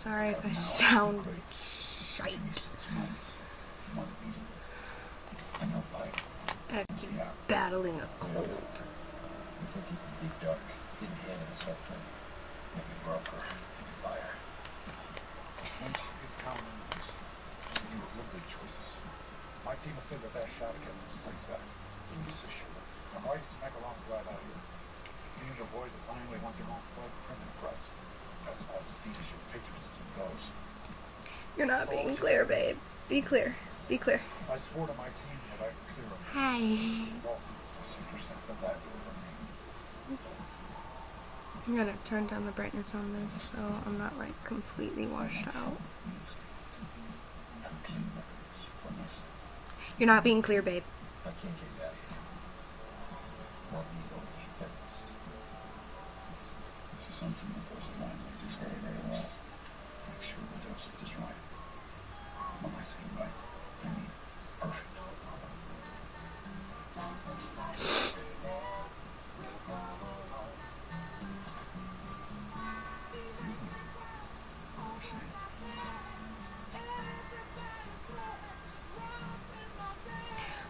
Sorry if I sound shite. I've been battling a cold. It's like he's the big dark, hidden hand in this whole thing. Maybe broker, maybe buyer. Once you get confidence, you have looked at choices. My team will take the best shot at getting this place back. I'm so sure. I'm ready to make a long drive out here. You and your boys are finally want your own club, printing press. That's all as deep as your patriotism goes. You're not being clear, babe. Be clear. Be clear. I swore to my team that I'd clear them. Hi. Well, 2% of that over me. I'm gonna turn down the brightness on this so I'm not like completely washed out. You're not being clear, babe. I can't get you out of here. Well, you go get this. This is something that goes along like this very, very well. Make sure the dosage is right. When I say right, I mean perfect.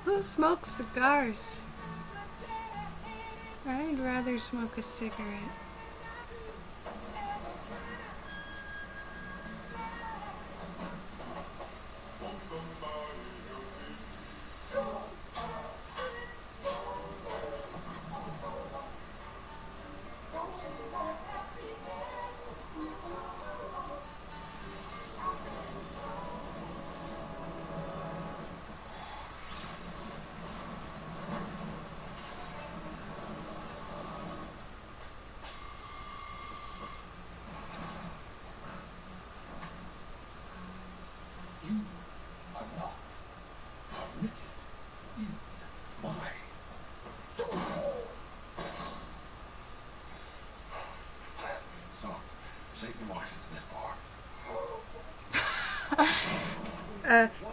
Who smokes cigars? I'd rather smoke a cigarette.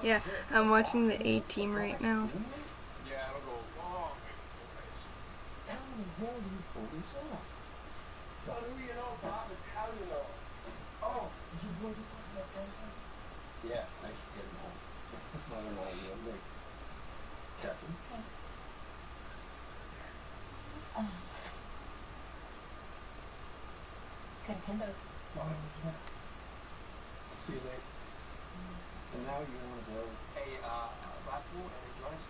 Yeah, I'm watching the A-Team right now. Yeah, it'll go a long way to the place. How the hell do you pull this off? So who you know, Bob? It's how you know. Oh, did you boys get that person? Yeah, thanks for getting home. That's not an all real Nick. Captain? Contendo. See you later. And now you want to go? Hey, Blackpool, join us.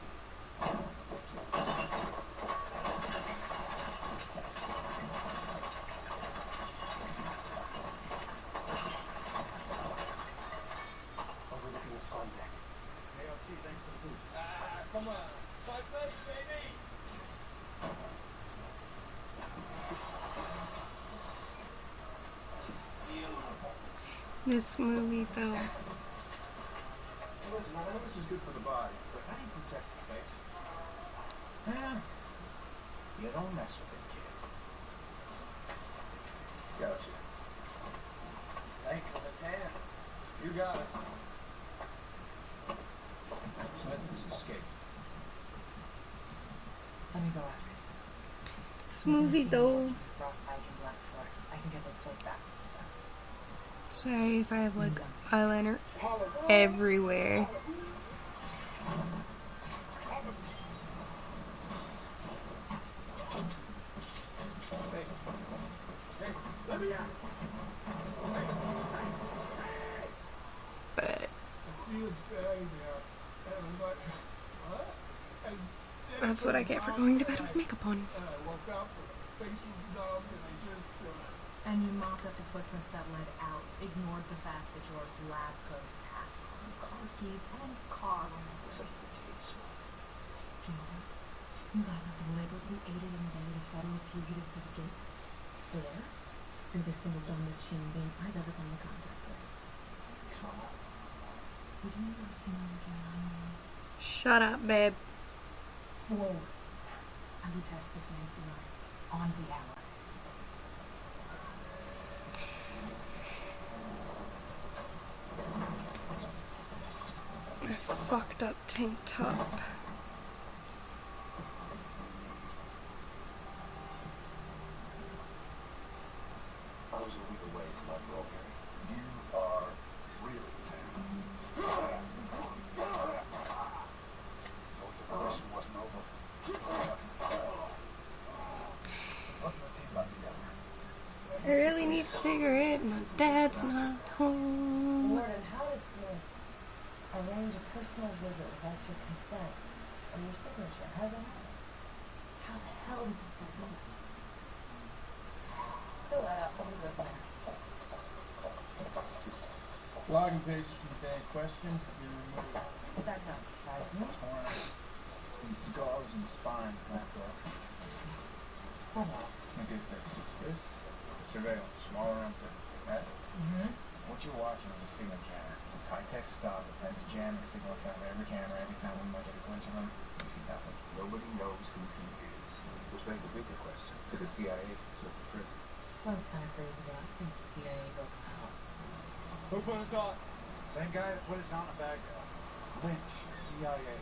Overlooking the sun deck. Hey, okay, thanks for the boost. Come on. 5 minutes, baby. This movie, though. Listen, I know this is good for the body, but how do you protect the face? You don't mess with it, kid. Gotcha. Thanks for the tan. You got it. Smith has escaped. Let me go after it. This movie, though. Frostbite and black forest. I can get those clothes back. Sorry if I have like eyeliner everywhere. Let me out. But I see him standing there, and I'm like, what? And then that's what I get for going to bed with makeup on. I woke up, my face was numb, and I just, And you mopped up the footprints that led out, ignored the fact that your lab coat passed on car keys and car were missing. You know what? You guys have deliberately aided and abetted a federal fugitive's escape. There, you're the single dumbest human being I've ever come in contact with. Would you like to know what you're Shut up, babe. forward? I will test this Nancy line on the hour. A fucked up tank top. I was a week away from my program. You are really bad. So if the mission wasn't over, what the team got together? I really need a cigarette. My dad's not home. Warden, how does Smith arrange a personal visit without your consent or your signature? How's that happen? How the hell did this happen? Still that up. What was there? Logging pages from the day in question have been removed. That doesn't surprise me. Torn out. These scars and spine cracked up. Subtle. Look at this. This is surveillance from all around the right? Mm-hmm. What you're watching is a signal jammer. It's a high-tech stuff that tends to jam the signal in front of every camera every time we might get a glimpse of them. You see nothing. Nobody knows who he is, which begs a bigger question. Did the CIA put Smith in prison? Sounds kind of crazy, but I think the CIA broke him out. Who put us on? Same guy that put us on in Baghdad. Lynch, CIA,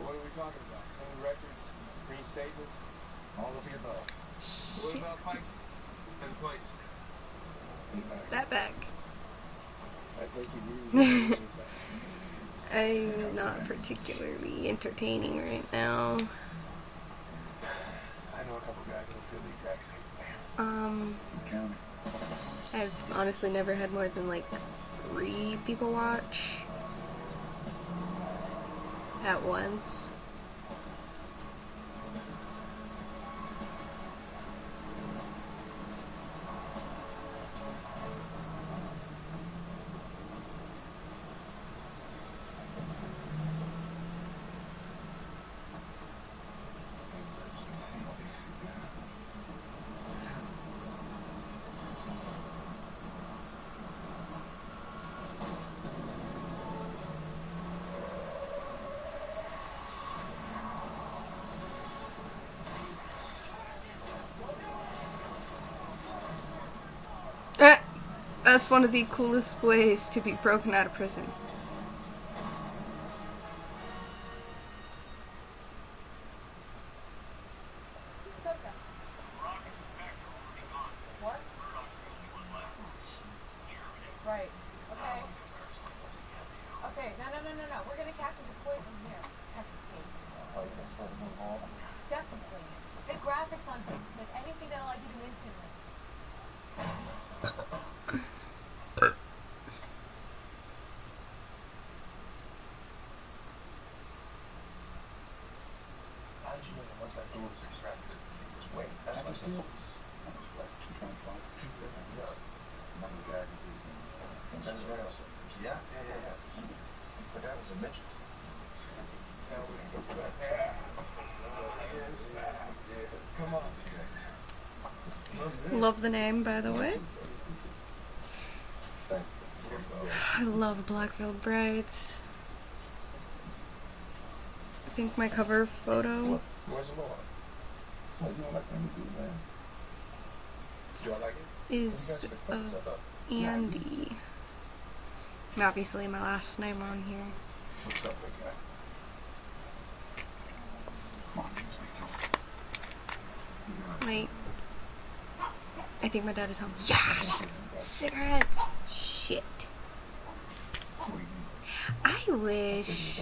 What are we talking about? Clean records? Green statements? all of the above. What Shit. about Pike and Place? That back. I take you I'm not particularly entertaining right now. I know a couple guys who feel the exact same way. County. I've honestly never had more than like 3 people watch at once. That's one of the coolest ways to be broken out of prison. It's okay. What? Right. Okay. Okay. No. We're gonna catch his appointment here. Have to see. Oh, you guys started involved? Definitely. The graphics on Smith. Anything that'll let you do instantly. How did you know that once that door was extracted, it was weight? That's what I said. That was like 225. Yeah. Remember the guy who was in Venezuela? Yeah. But that was a midget. Now we can go for that. Come on. Love the name, by the way. Thank you. I love Black-Veiled Brides. I think my cover photo Where's the Lord? Oh, you don't like them to do that. Do I like it? is of Andy. And obviously my last name on here. What's up, big guy? Come on, Wait. I think my dad is home. Yes! Cigarettes! Shit. I wish...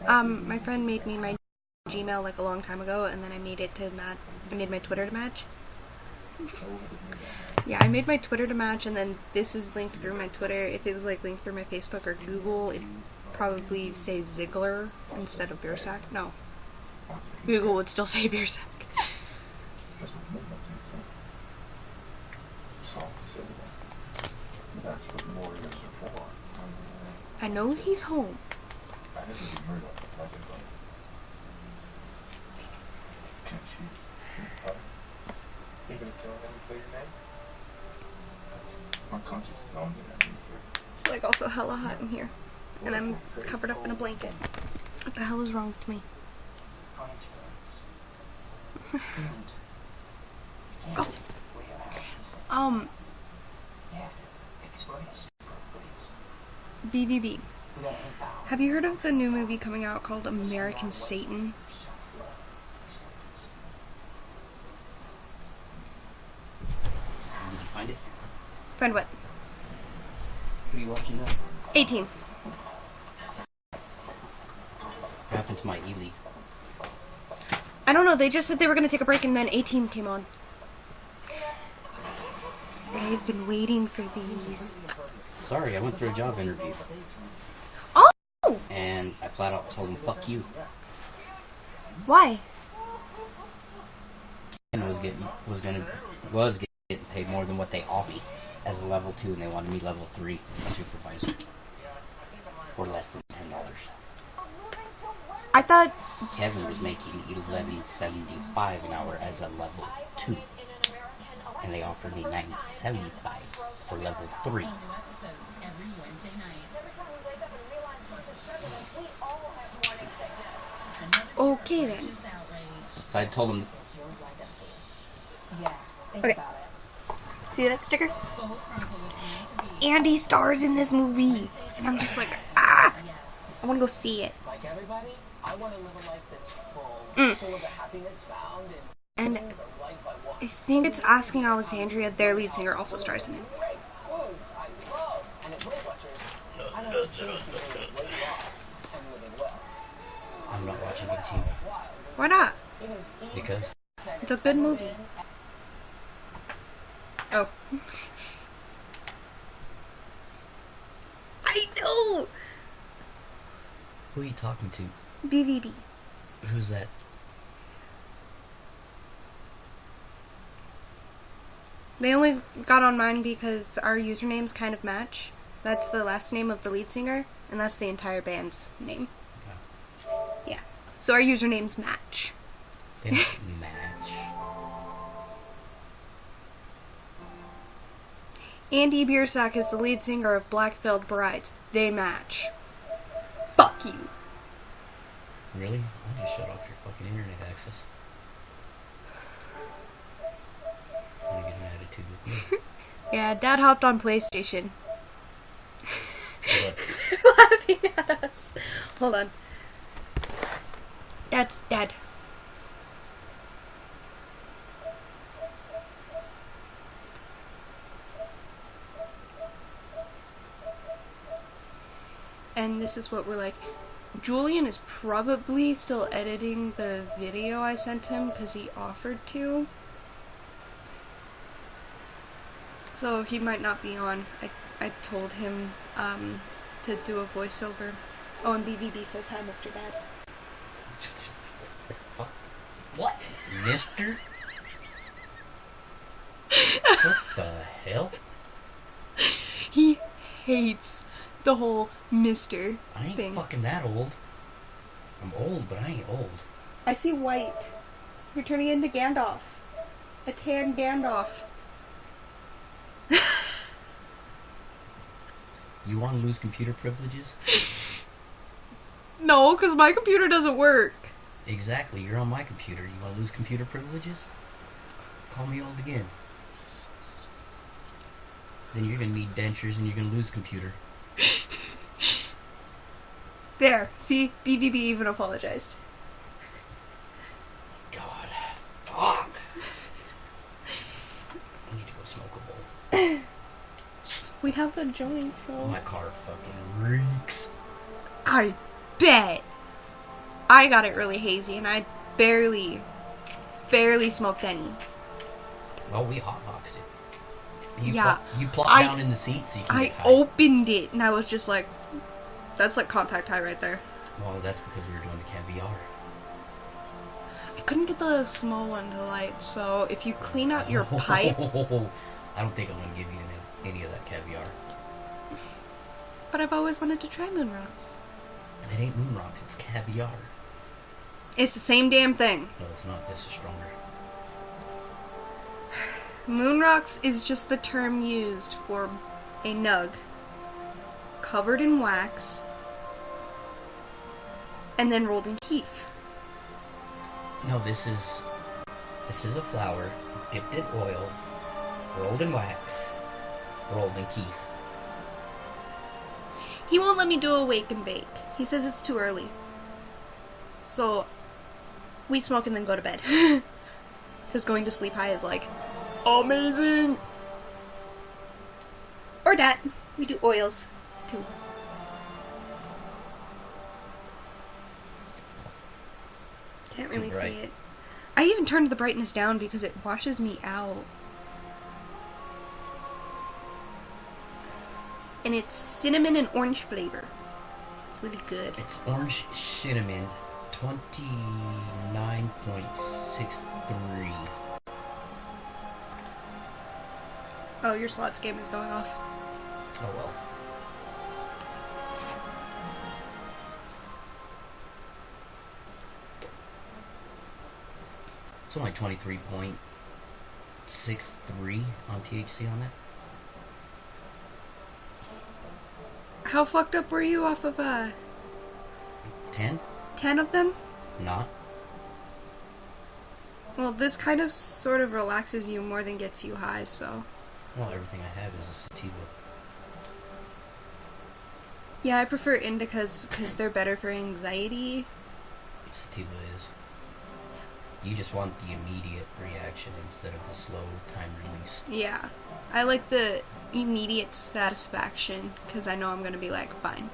my friend made me my Gmail like a long time ago, and then I made it to match. I made my Twitter to match. Yeah, I made my Twitter to match, and then this is linked through my Twitter. If it was like linked through my Facebook or Google, it'd probably say Ziegler instead of Beersack. No, Google would still say Beersack. That's what warriors are for. I know he's home. I have to be murdered like it was. Can't you? You gonna kill him and clear your name? My conscience is on me. It's like also hella hot in here, and I'm covered up in a blanket. What the hell is wrong with me? Oh. BBB. Have you heard of the new movie coming out called American Satan? find it. Find what? What are you watching now? 18. What happened to my E-League? I don't know, they just said they were gonna take a break and then 18 came on. I've been waiting for these. Sorry, I went through a job interview. Oh! And I flat out told them, fuck you. Why? And was getting paid more than what they offered me as a level 2, and they wanted me level 3 supervisor for less than $10. I thought Kevin was making $11.75 an hour as a level 2, and they offered me $9.75 for level 3. okay then. So I told them, Yeah, think Okay. about it. See that sticker? Andy stars in this movie. And I'm just like, ah! I wanna go see it. Like everybody, I want to live a life that's full, full of the happiness found And the life I want. I think it's Asking Alexandria, their lead singer, also stars in it. Great clothes, I love. And as Weight Watchers, I don't choose between weight loss and living well. I'm not watching 18 Why not? It is easy because It's a good movie. Oh. I know! who are you talking to? BVB. Who's that? They only got on mine because our usernames kind of match. That's the last name of the lead singer, and that's the entire band's name. Yeah. So our usernames match. They don't match. Andy Biersack is the lead singer of Black Veiled Brides. They match. Fuck you. Really? Why don't you shut off your fucking internet access? Want to get an attitude with me? Yeah, Dad hopped on PlayStation. What? Laughing at us. Hold on. Dad's dead. And this is what we're like. Julian is probably still editing the video I sent him because he offered to. So he might not be on. I told him to do a voiceover. Oh, and BVB says hi, Mr. Dad. What? Mister? What the hell? He hates the whole Mr. I ain't thing. fucking that old. I'm old, but I ain't old. I see white. You're turning into Gandalf. A tan Gandalf. You want to lose computer privileges? No, because my computer doesn't work. Exactly, you're on my computer. You want to lose computer privileges? Call me old again. Then you're going to need dentures and you're going to lose computer. There. See? BVB even apologized. God. Fuck. I need to go smoke a bowl. We have the joint, so... My car fucking reeks. I bet. I got it really hazy, and I barely smoked any. Well, we hotboxed it. You Yeah, you plopped down in the seat so you can I get high. opened it, and I was just like, that's like contact high right there. Well, that's because we were doing the caviar. I couldn't get the small one to light, so if you clean out your pipe... I don't think I'm going to give you any of that caviar. But I've always wanted to try moon rocks. It ain't moon rocks, it's caviar. It's the same damn thing. No, it's not. This is stronger. Moon rocks is just the term used for a nug covered in wax and then rolled in keef. No, this is a flower dipped in oil, rolled in wax, rolled in keef. He won't let me do a wake and bake. He says it's too early. So, we smoke and then go to bed. Because going to sleep high is like, amazing! Or that. We do oils, too. Can't really see it. I even turned the brightness down because it washes me out. And it's cinnamon and orange flavor. It's really good. It's orange cinnamon, 29.63. Oh, your slots game is going off. Oh well. It's only 23.63 on THC on that. How fucked up were you off of 10? 10 of them? Not. Well, this kind of sort of relaxes you more than gets you high, so. Well, everything I have is a sativa. Yeah, I prefer indicas because they're better for anxiety. Sativa is. You just want the immediate reaction instead of the slow time release. Yeah. I like the immediate satisfaction because I know I'm going to be like, fine.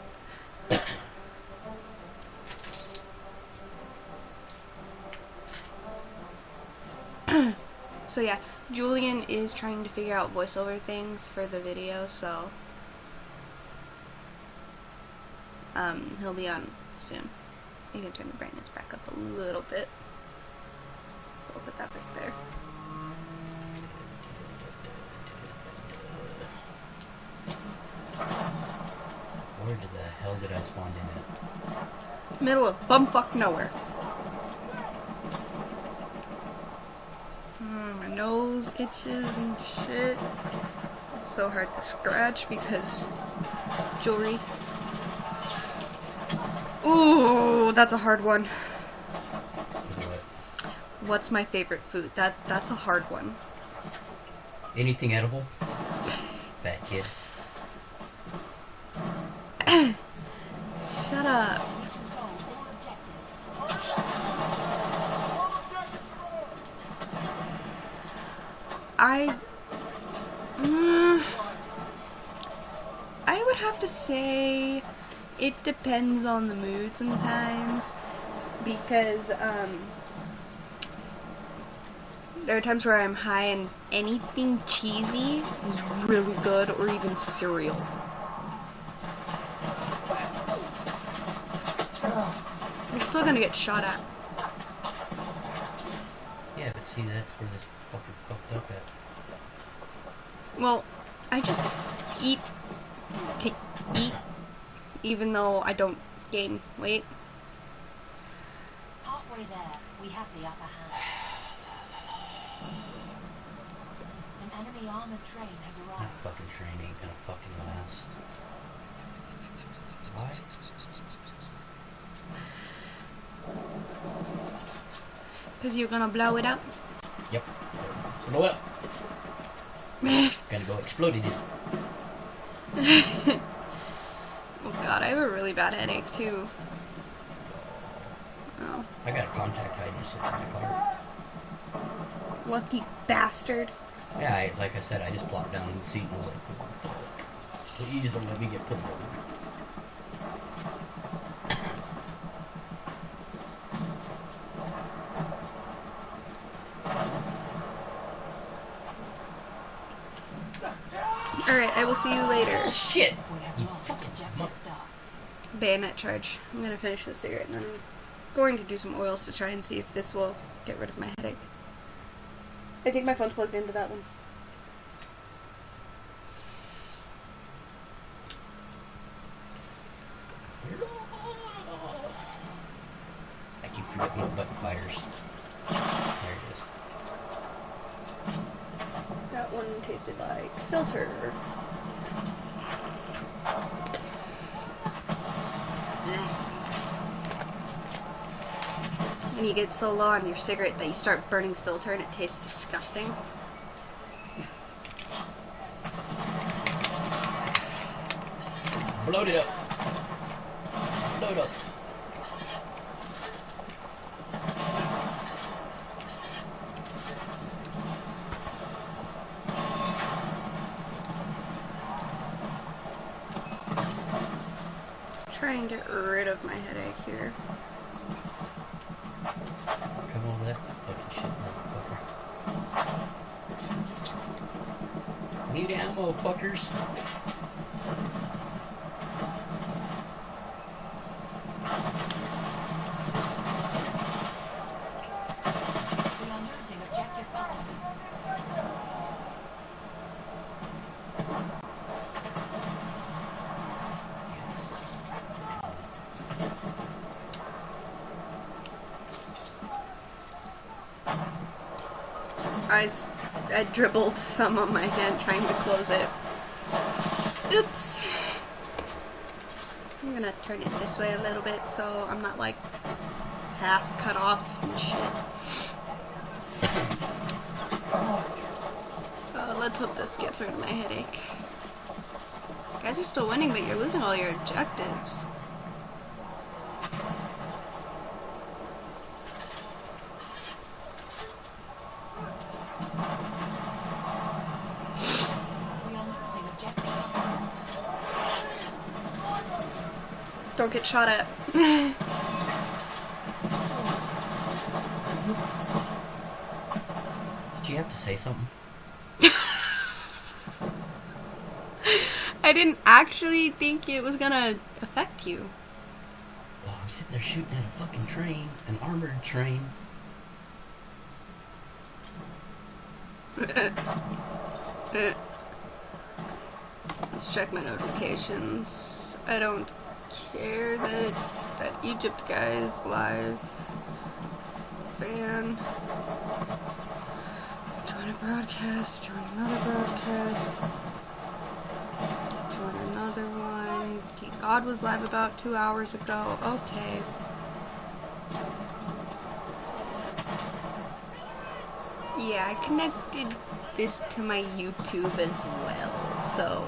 So yeah, Julian is trying to figure out voiceover things for the video, so he'll be on soon. You can turn the brightness back up a little bit. So I'll put that right there. Where the hell did I spawn in at? Middle of bumfuck nowhere. My nose itches and shit. It's so hard to scratch because jewelry. Ooh, that's a hard one. What? What's my favorite food? That's a hard one. Anything edible? Fat kid. Shut up. I would have to say it depends on the mood sometimes because there are times where I'm high and anything cheesy is really good, or even cereal. You're still gonna get shot at. Yeah, but see, that's where this fucker fucked up at. Well, I just eat to eat, even though I don't gain weight. Halfway there, we have the upper hand. An enemy armored train has That arrived. fucking train ain't gonna fucking last. Why? Because you're gonna blow it up. Yep. Blow it up. Gonna go explode it. Oh god, I have a really bad headache too. Oh, I got a contact high just sitting in the car. lucky bastard. Yeah, like I said, I just plopped down in the seat and was like, fuck. Please don't let me get pulled over. Alright, I will see you later. Shit! We have You lost fucking objective mother. Duff. Bayonet charge. I'm gonna finish the cigarette and then I'm going to do some oils to try and see if this will get rid of my headache. I think my phone's plugged into that one. I keep forgetting what button fires. There it is. That one tasted like filter. When you get so low on your cigarette that you start burning filter and it tastes disgusting. Bloat it up. Bloat up. try and get rid of my headache here. Come over there. Fucking shit, motherfucker. Need ammo, fuckers. We are losing objective Butter. I dribbled some on my hand trying to close it. Oops. I'm gonna turn it this way a little bit so I'm not like half cut off and shit. Let's hope this gets rid of my headache. You guys are still winning, but you're losing all your objectives. We are losing objective Butter. Don't get shot at. Did you have to say something? I didn't actually think it was gonna affect you. Well, I'm sitting there shooting at a fucking train, an armored train. Let's check my notifications. I don't care that that Egypt guy is live. Fan. Join a broadcast. Join another broadcast. Join another one. God was live about 2 hours ago. Okay. Yeah, I connected this to my YouTube as well, so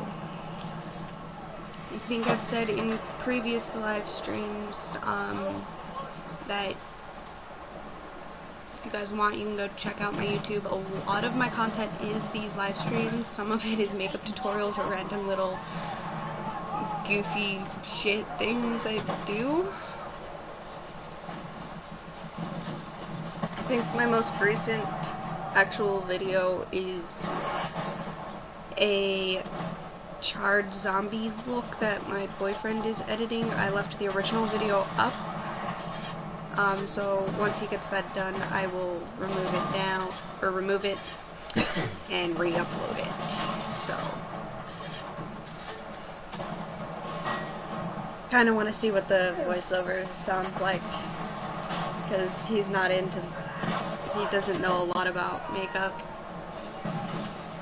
I think I've said in previous live streams that if you guys want, you can go check out my YouTube. A lot of my content is these live streams. Some of it is makeup tutorials or random little goofy shit things I do. I think my most recent actual video is a charred zombie look that my boyfriend is editing. I left the original video up, so once he gets that done, I will remove it and re-upload it. So kind of want to see what the voiceover sounds like, because he doesn't know a lot about makeup,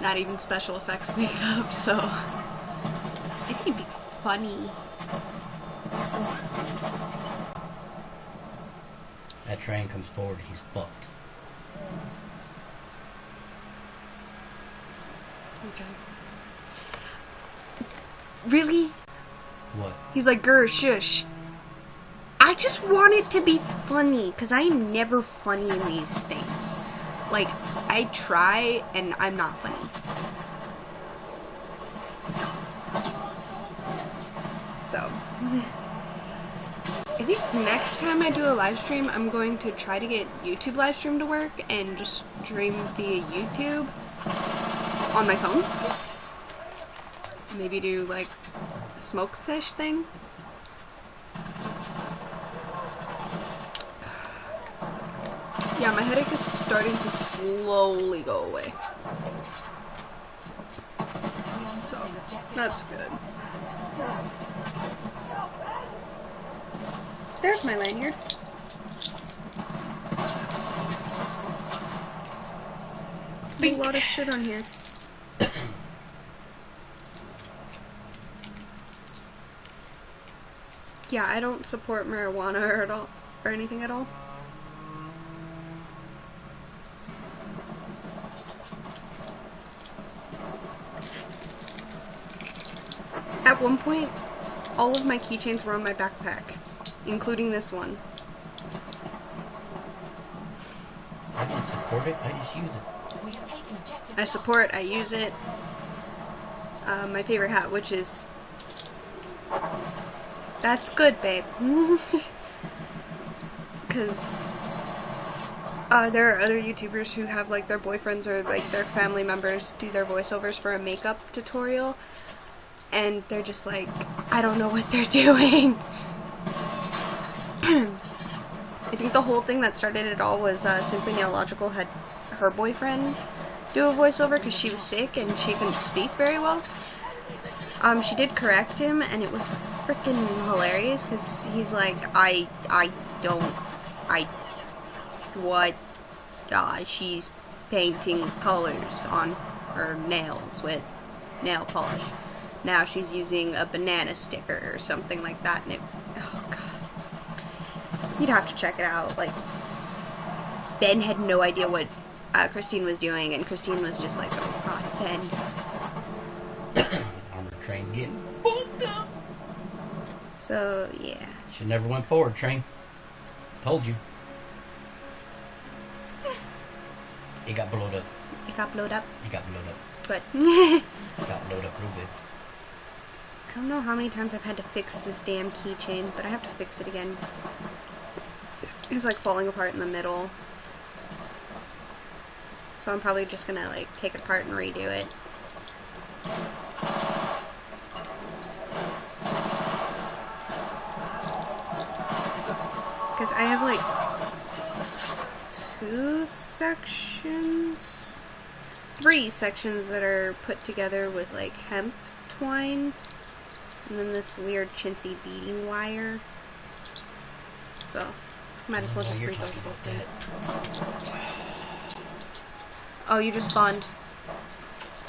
not even special effects makeup, so I think it'd be funny. That train comes forward, he's fucked. Okay. Really? What? He's like, grr, shush. I just want it to be funny, because I am never funny in these things. Like, I try, and I'm not funny. So, I think next time I do a live stream, I'm going to try to get YouTube live stream to work, and just stream via YouTube on my phone. Maybe do, like, a smoke sesh thing. Yeah, my headache is starting to slowly go away. So, that's good. There's my lanyard. There's a lot of shit on here. Yeah, I don't support marijuana or anything at all. At one point, all of my keychains were on my backpack, including this one. I don't support it, I just use it. We have taken objective I support, I use it. My favorite hat, which is That's good, babe. Because there are other YouTubers who have like their boyfriends or like their family members do their voiceovers for a makeup tutorial, and they're just like, I don't know what they're doing. I think the whole thing that started it all was Simply Nailogical had her boyfriend do a voiceover because she was sick and she couldn't speak very well. She did correct him, and it was freaking hilarious because he's like, she's painting colors on her nails with nail polish. Now she's using a banana sticker or something like that, and oh god. You'd have to check it out. Like, Ben had no idea what Christine was doing, and Christine was just like, oh god, Ben. Armored train's getting fucked up. So, yeah. Should never went forward, train. Told you. It got blowed up. It got blowed up. It got blowed up. But It got blowed up real good. I don't know how many times I've had to fix this damn keychain, but I have to fix it again. It's like falling apart in the middle. So I'm probably just gonna like take it apart and redo it. Because I have like 3 sections that are put together with like hemp twine, and then this weird chintzy beading wire. So might as well just read those whole thing. Oh, you just spawned.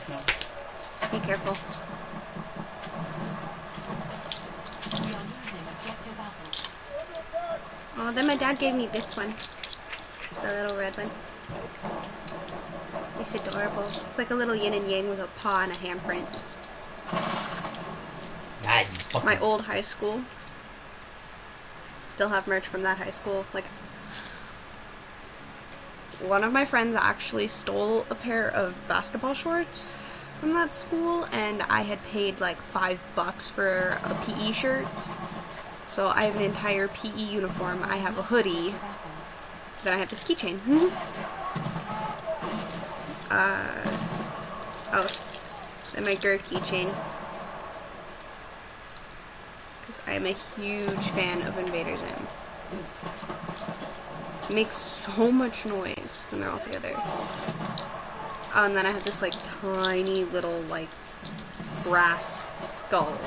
No. Be careful. We are losing objective apples. Oh, then my dad gave me this one. The little red one. It's adorable. It's like a little yin and yang with a paw and a handprint. Ah, you fucking... My old high school. Still have merch from that high school. Like, one of my friends actually stole a pair of basketball shorts from that school, and I had paid like $5 for a PE shirt. So I have an entire PE uniform. I have a hoodie. Then I have this keychain. Oh, and my Gert keychain. Because I am a huge fan of Invader Zim. It makes so much noise when they're all together. Oh, and then I have this like tiny little like brass skull.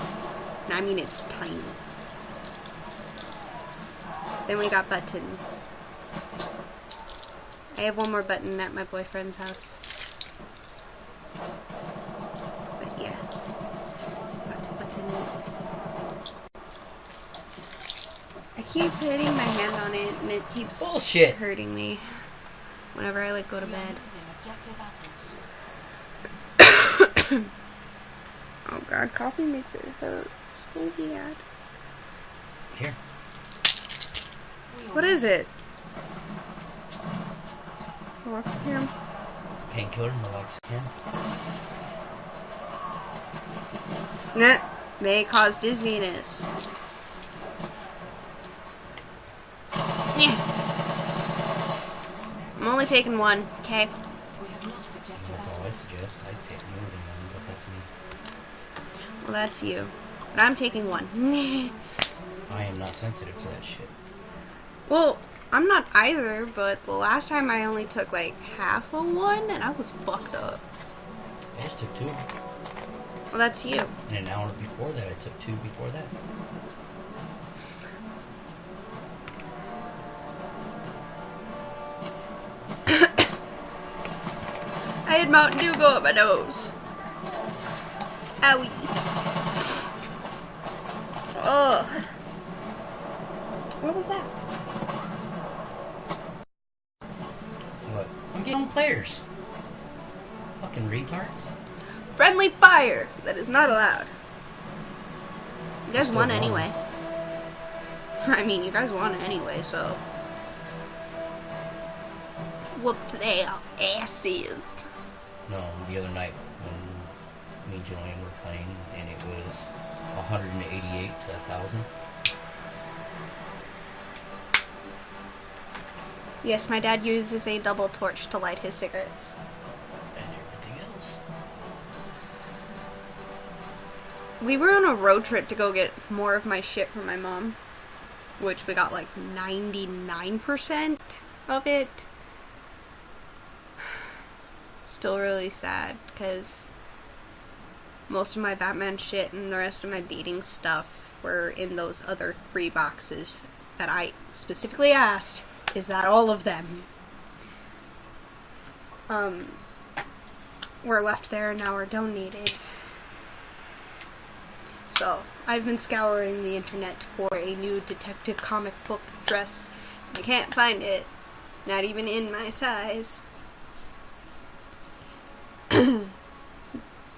And I mean it's tiny. Then we got buttons. I have one more button at my boyfriend's house. But yeah. Buttons. I keep hitting my hand on it and it keeps Bullshit. hurting me whenever I like go to We are bed. losing objective apples. Oh god, coffee makes it hurt so bad. Here. What is it? Meloxicam? Painkiller, meloxicam. Nah, may cause dizziness. Yeah. I'm only taking one, okay? We have lost objective That's apples. all I suggest. I take more than one, but that's me. Well, that's you. But I'm taking one. I am not sensitive to that shit. Well, I'm not either, but the last time I only took like half of one and I was fucked up. I just took 2. Well, that's you. And an hour before that, I took 2 before that. I had Mountain Dew go up my nose. Owie. Ugh. What was that? What? I'm getting on players. Fucking retards. Friendly fire! That is not allowed. You guys Still won wrong. anyway. I mean, you guys won anyway, so. Whooped their asses. No, the other night when me and Julian were playing, and it was 188 to 1,000. Yes, my dad uses a double torch to light his cigarettes. And everything else. We were on a road trip to go get more of my shit from my mom, which we got like 99% of it. Still really sad, because most of my Batman shit and the rest of my beating stuff were in those other 3 boxes that I specifically asked, is that all of them? Were left there and now are donated. So, I've been scouring the internet for a new detective comic book dress. I can't find it. Not even in my size.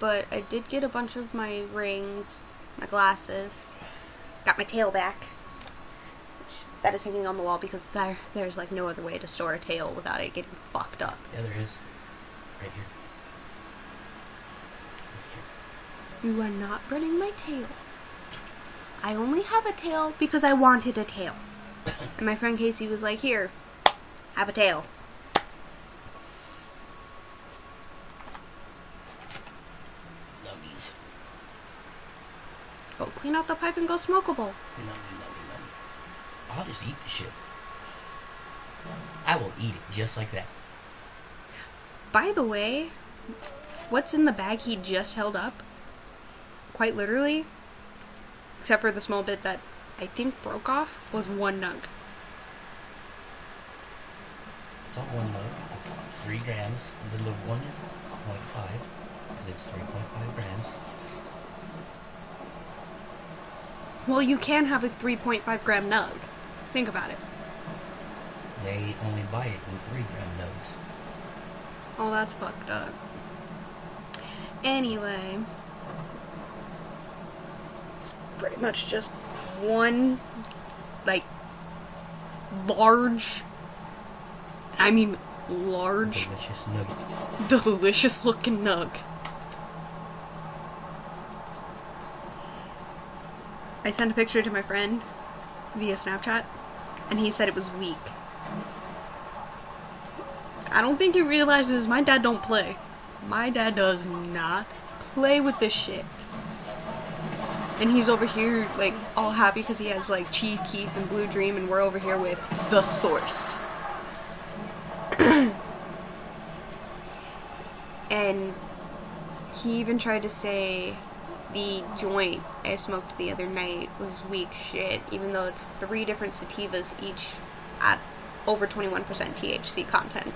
But I did get a bunch of my rings, my glasses. Got my tail back. Which, that is hanging on the wall because there's like no other way to store a tail without it getting fucked up. Yeah, there is. Right here. You are not burning my tail. I only have a tail because I wanted a tail. And my friend Casey was like, here, have a tail. Nummies. Go clean out the pipe and go smokeable. Nummy. I'll just eat the shit. I will eat it just like that. By the way, what's in the bag he just held up? Quite literally, except for the small bit that I think broke off, was 1 nug. It's all 1 nug. It's 3 grams. The little one is 0.5 because it's 3.5 grams. Well, you can have a 3.5 gram nug. Think about it. They only buy it in 3 gram nugs. Oh, that's fucked up. Anyway, it's pretty much just one, like, large, I mean large, Delicious nugget. delicious looking nug. I sent a picture to my friend via Snapchat, and he said it was weak. I don't think he realizes my dad don't play. My dad does not play with this shit. And he's over here, like, all happy because he has, like, Chief Keef and Blue Dream, and we're over here with The Source. And he even tried to say the joint I smoked the other night was weak shit, even though it's 3 different sativas, each at over 21% THC content.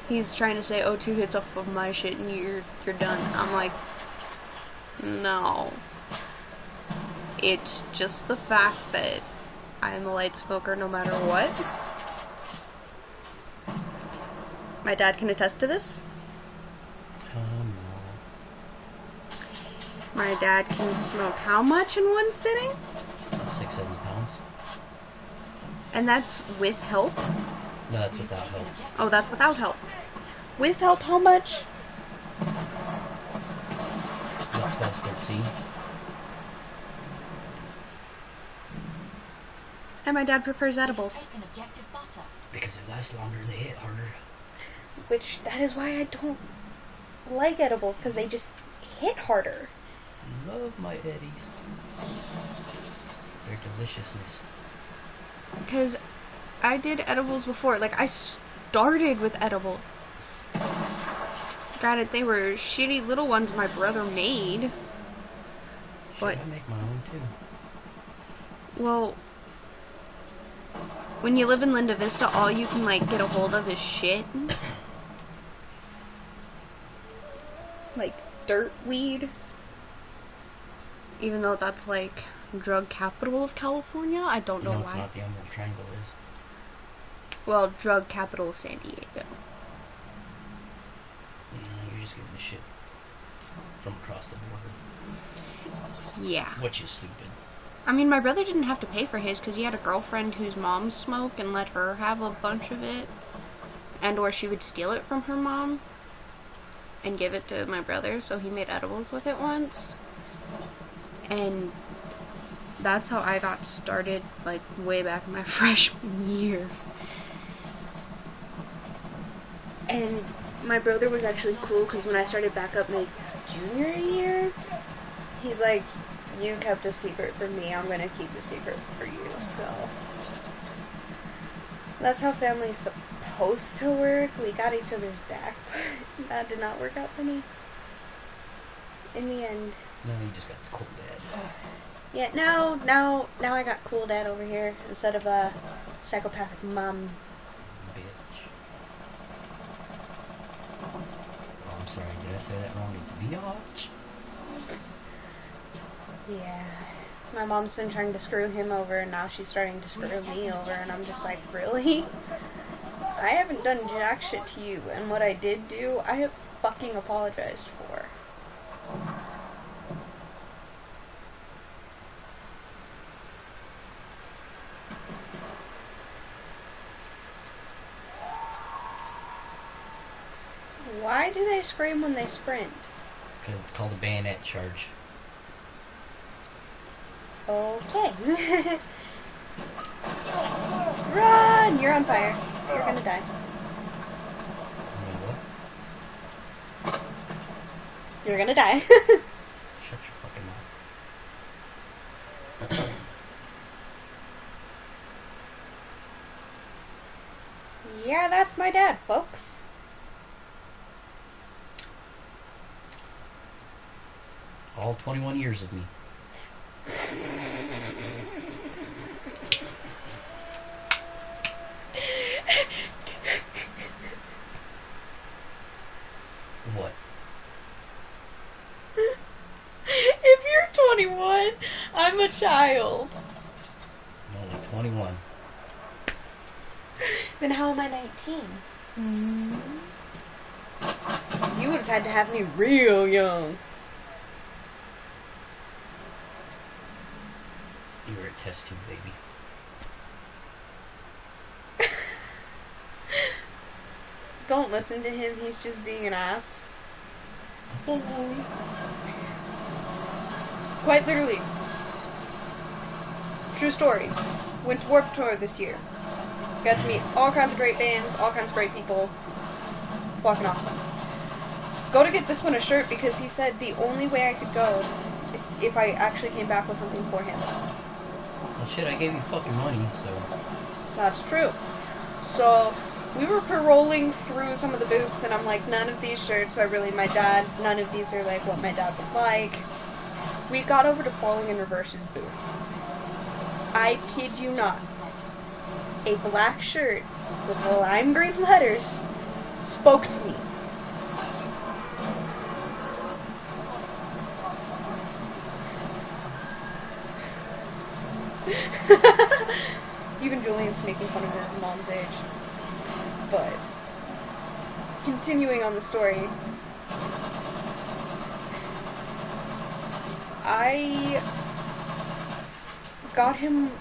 He's trying to say, oh, 2 hits off of my shit and you're done. I'm like, no. It's just the fact that I'm a light smoker no matter what. My dad can attest to this. No. My dad can smoke how much in one sitting? 6-7 pounds. And that's with help? No, that's without help. Oh, that's without help. With help, how much? About 12, 13. And my dad prefers edibles. Take an objective butter. Because they last longer, they hit harder. Which, that is why I don't like edibles, because they just hit harder. Love my eddies. Their deliciousness. Because I did edibles before. Like, I started with edibles. Granted, they were shitty little ones my brother made. But, I make my own too. well, when you live in Linda Vista, all you can, like, get a hold of is shit. Like, dirt weed. Even though that's, like, drug capital of California. I don't know No, why. it's not. The Emerald Triangle is. Well, drug capital of San Diego. No, you're just getting the shit from across the border. Yeah. Which is stupid. I mean, my brother didn't have to pay for his because he had a girlfriend whose mom smoked and let her have a bunch of it. And or she would steal it from her mom and give it to my brother, so he made edibles with it once. And that's how I got started, like, way back in my freshman year. And my brother was actually cool, because when I started back up my junior year, he's like, you kept a secret from me, I'm gonna keep a secret for you, so. That's how family's supposed to work. We got each other's back, but that did not work out for me. In the end. No, you just got the cool dad. Yeah, now I got cool dad over here instead of a psychopathic mom. Bitch. Oh, I'm sorry, did I say that wrong? It's biatch. Yeah. My mom's been trying to screw him over, and now she's starting to screw me over, and I'm just like, really? I haven't done jack shit to you, and what I did do, I have fucking apologized for. Why do they scream when they sprint? Because it's called a bayonet charge. Okay. Run! You're on fire. You're gonna die. What? You're gonna die. Shut your fucking mouth. Yeah, that's my dad, folks. All 21 years of me. What? If you're 21, I'm a child. I'm only 21. Then how am I 19? You would have had to have me real young. You were a test tube baby. Don't listen to him, he's just being an ass. Quite literally. True story. Went to Warped Tour this year. Got to meet all kinds of great bands, all kinds of great people. Fucking awesome. Go to get this one a shirt because he said the only way I could go is if I actually came back with something for him. Well, shit, I gave you fucking money, so... That's true. So, we were paroling through some of the booths, and I'm like, none of these shirts are really my dad. None of these are like what my dad would like. We got over to Falling in Reverse's booth. I kid you not. A black shirt with lime green letters spoke to me. Even Julian's making fun of his mom's age. But, continuing on the story, I got him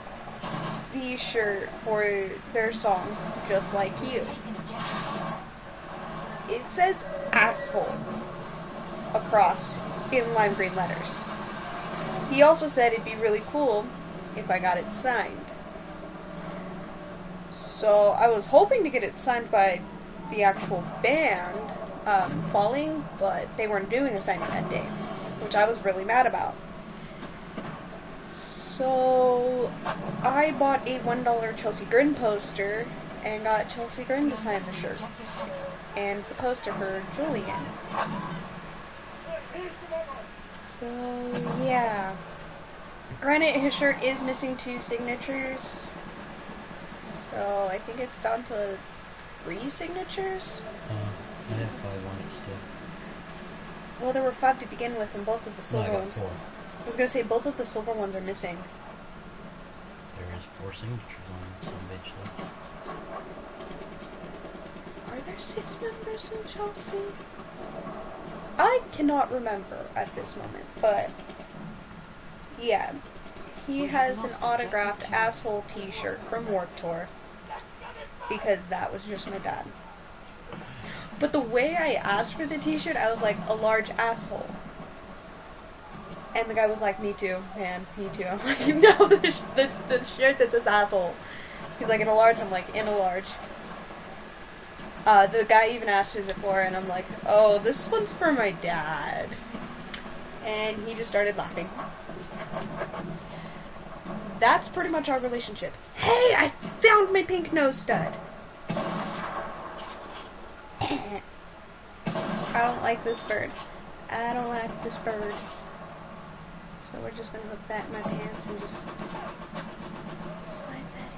the shirt for their song, Just Like You. It says asshole across in lime green letters. He also said it'd be really cool if I got it signed. So I was hoping to get it signed by the actual band, Falling, but they weren't doing a signing that day, which I was really mad about. So I bought a $1 Chelsea Grin poster and got Chelsea Grin to sign the shirt and the poster for Julian. So yeah. Granted, his shirt is missing 2 signatures. So I think it's down to 3 signatures. I had 5 on it still. Well, there were 5 to begin with, and both of the silver No, I got ones. 4. I was gonna say both of the silver ones are missing. There is 4 signatures on some bitch though. Are there 6 members in Chelsea? I cannot remember at this moment, but yeah. He has an autographed asshole t-shirt from Warped Tour because that was just my dad. But the way I asked for the t-shirt, I was like, a large asshole. And the guy was like, me too, man, me too. I'm like, no, the shirt that says asshole. He's like, in a large? I'm like, in a large. The guy even asked who's it for, and I'm like, oh, this one's for my dad. And he just started laughing. That's pretty much our relationship. Hey, I found my pink nose stud. I don't like this bird. I don't like this bird. So we're just gonna hook that in my pants and just slide that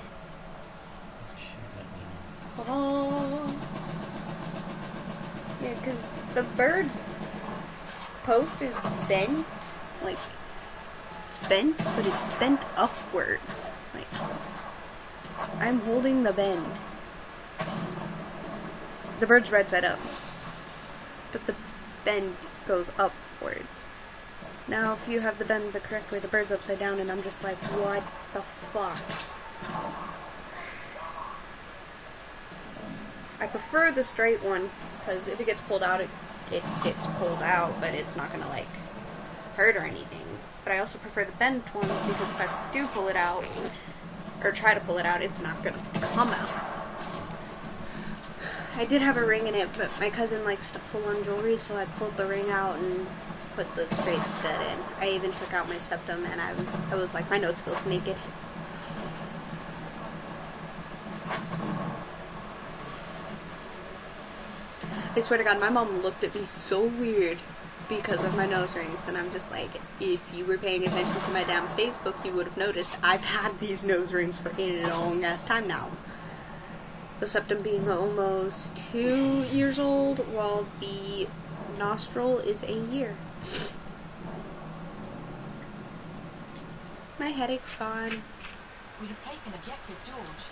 in. Oh. Yeah, because the bird's post is bent. Like, it's bent, but it's bent upwards. Like, I'm holding the bend. The bird's right side up. But the bend goes upwards. Now, if you have the bend the correct way, the bird's upside down, and I'm just like, what the fuck? I prefer the straight one, because if it gets pulled out, it gets pulled out, but it's not gonna, like, hurt or anything. But I also prefer the bent one, because if I do pull it out, or try to pull it out, it's not gonna come out. I did have a ring in it, but my cousin likes to pull on jewelry, so I pulled the ring out and put the straight stud in. I even took out my septum, and I was like, my nose feels naked. I swear to God, my mom looked at me so weird because of my nose rings, and I'm just like, if you were paying attention to my damn Facebook, you would have noticed I've had these nose rings for a long ass time now. The septum being almost 2 years old, while the nostril is a year. My headache's gone. We have taken objective George.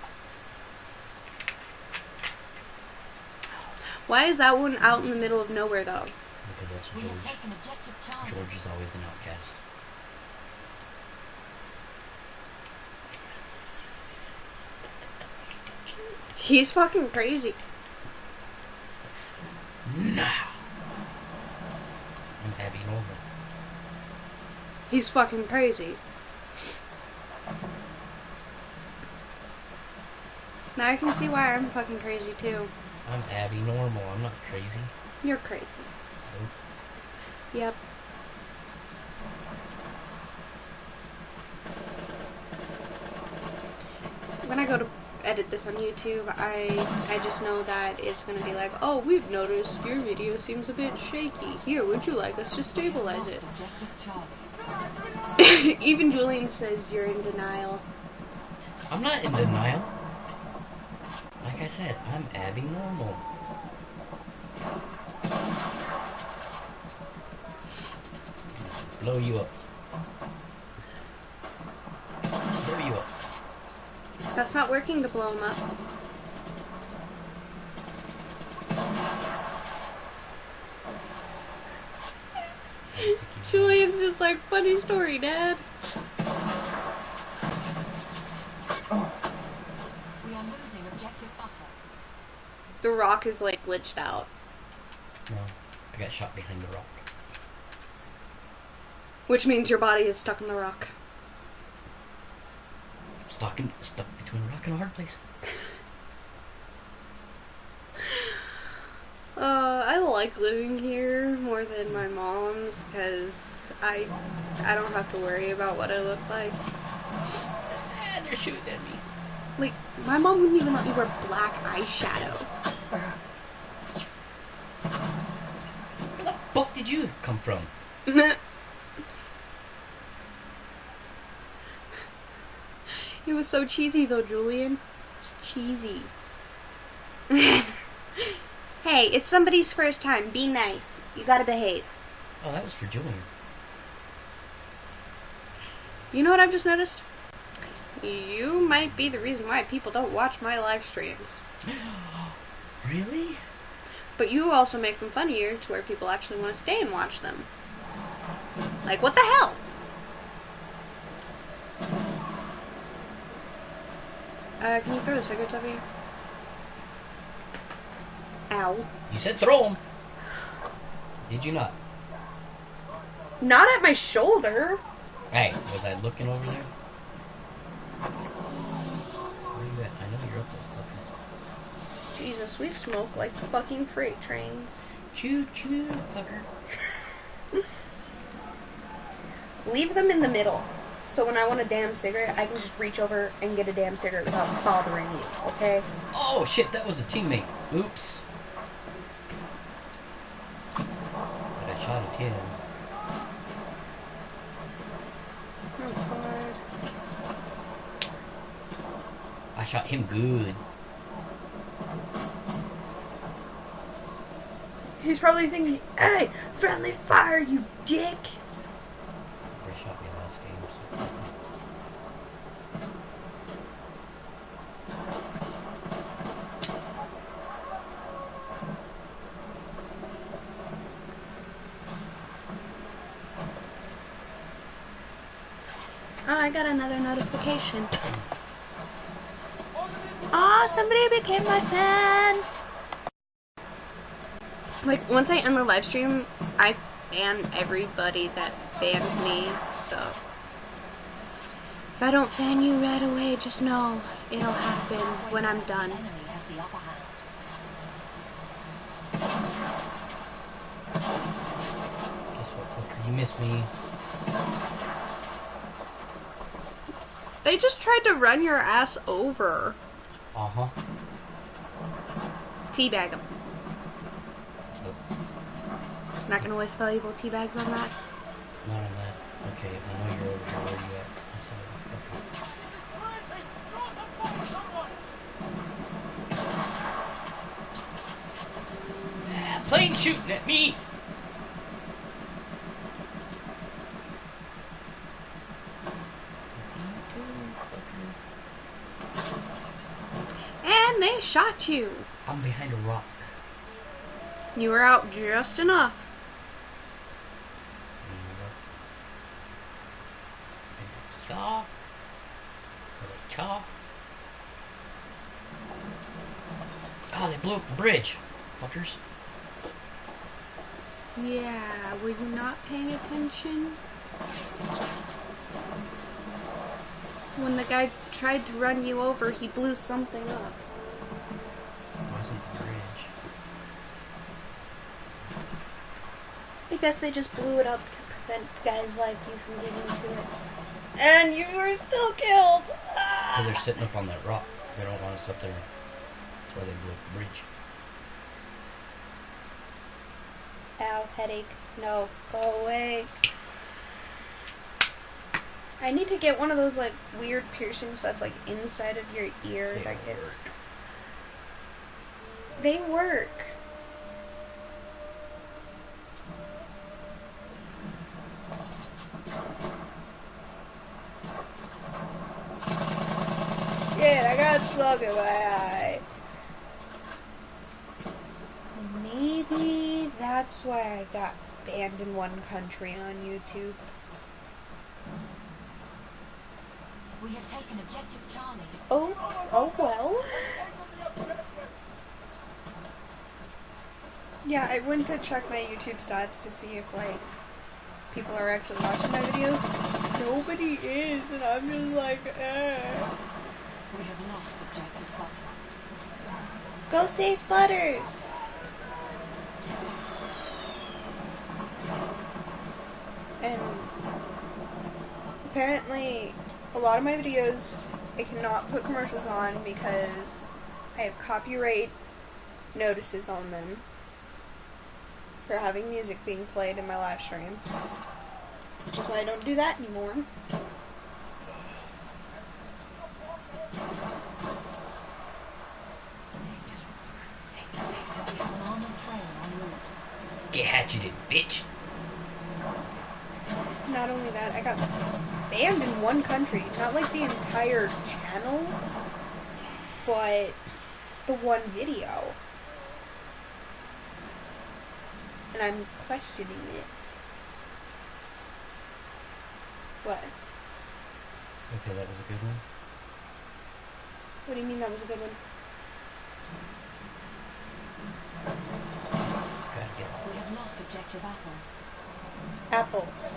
Why is that one out in the middle of nowhere, though? Because that's We have George. taken objective Charlie. George is always an outcast. He's fucking crazy. Now. I'm Abby Normal. He's fucking crazy. Now I can see why I'm fucking crazy, too. I'm Abby Normal. I'm not crazy. You're crazy. Nope. Yep. When I go to edit this on YouTube, I just know that it's gonna be like, oh, we've noticed your video seems a bit shaky. Here, would you like us to stabilize it? Objective Charlie. Even Julian says you're in denial. I'm not in denial. Like I said, I'm Abby Normal. Blow you up. Blow you up. That's not working to blow him up. Julian's just like, funny story, Dad. We are losing objective butter. The rock is like glitched out. No, I got shot behind the rock. Which means your body is stuck in the rock. Stuck between a rock and a hard place. I like living here more than my mom's because I don't have to worry about what I look like. And they're shooting at me. Like, my mom wouldn't even let me wear black eyeshadow. Where the fuck did you come from? It was so cheesy though, Julian. It was cheesy. Hey, it's somebody's first time. Be nice. You gotta behave. Oh, that was for Julian. You know what I've just noticed? You might be the reason why people don't watch my live streams. Really? But you also make them funnier to where people actually want to stay and watch them. Like, what the hell? Can you throw the cigarettes over here? Ow. You said throw them. Did you not? Not at my shoulder. Hey, was I looking over there? Where you at? I know you're up there. Jesus, we smoke like fucking freight trains. Choo choo, fucker. Leave them in the middle. So when I want a damn cigarette, I can just reach over and get a damn cigarette without bothering you, okay? Oh shit, that was a teammate. Oops. But I shot a kid. Oh god. I shot him good. He's probably thinking, hey, friendly fire, you dick! They shot me last game, so. Oh, I got another notification. Oh, somebody became my fan! Like, once I end the live stream, I fan everybody that fanned me, so. If I don't fan you right away, just know it'll happen when I'm done. Enemy has the upper hand. Guess what, fucker? You missed me. They just tried to run your ass over. Uh-huh. Teabag them. Not gonna waste valuable tea bags on that. Not on that. Okay, I know you're over here. Where are you at? I saw it. Okay. Plane shooting at me! And they shot you. I'm behind a rock. You were out just enough. Oh, they blew up the bridge, fuckers. Yeah, were you not paying attention? When the guy tried to run you over, he blew something up. It wasn't the bridge. I guess they just blew it up to prevent guys like you from getting to it. And you were still killed! Because they're sitting up on that rock. They don't want us up there. That's why they blew up the bridge. Ow, headache. No, go away. I need to get one of those, like, weird piercings that's, like, inside of your ear that gets... They work. Shit, I got smoke in my eye. Maybe that's why I got banned in one country on YouTube. We have taken objective Charlie. Oh well. Yeah, I went to check my YouTube stats to see if, like, people are actually watching my videos. Nobody is, and I'm just like, eh. We have lost objective Butter. Go save Butters! And apparently, a lot of my videos, I cannot put commercials on because I have copyright notices on them for having music being played in my live streams. Which is why I don't do that anymore. Get hatcheted, bitch. Not only that, I got banned in one country. Not like the entire channel, but the one video. And I'm questioning it. What? Okay, that was a good one. What do you mean that was a good one? Gotta get off. We have lost objective apples. Apples.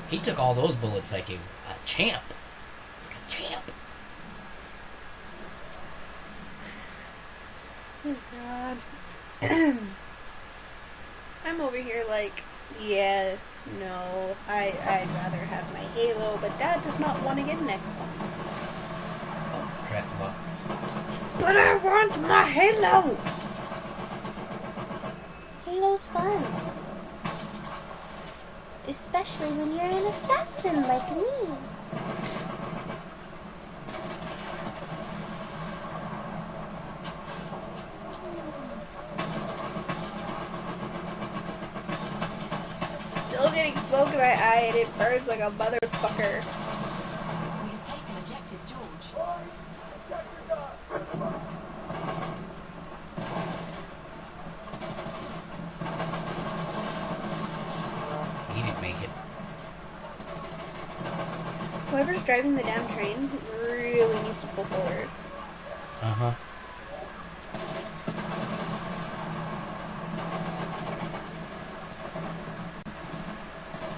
He took all those bullets like a champ. A champ. Oh God. I'm over here like, yeah, no, I'd rather have my Halo, but Dad does not want to get an Xbox. Oh, crack the box. But I want my Halo! Halo's fun. Especially when you're an assassin like me. Still getting smoke in my eye and it burns like a motherfucker. We have taken objective George. He didn't make it. Whoever's driving the damn train really needs to pull forward. Uh-huh.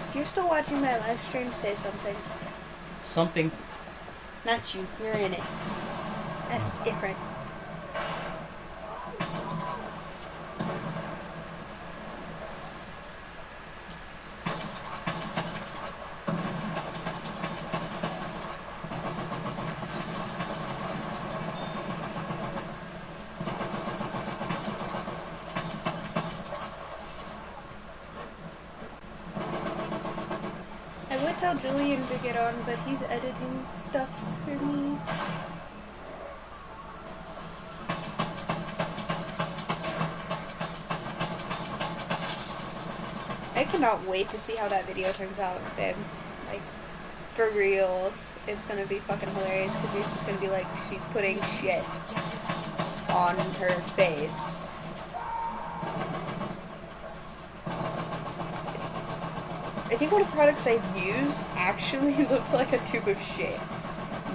If you're still watching my live stream, say something. Something. Not you, you're in it. That's different. I would tell Julian to get on, but he's editing stuffs for me. I cannot wait to see how that video turns out, babe. Like, for real. It's gonna be fucking hilarious because you're just gonna be like, she's putting shit on her face. I think one of the products I've used actually looked like a tube of shit.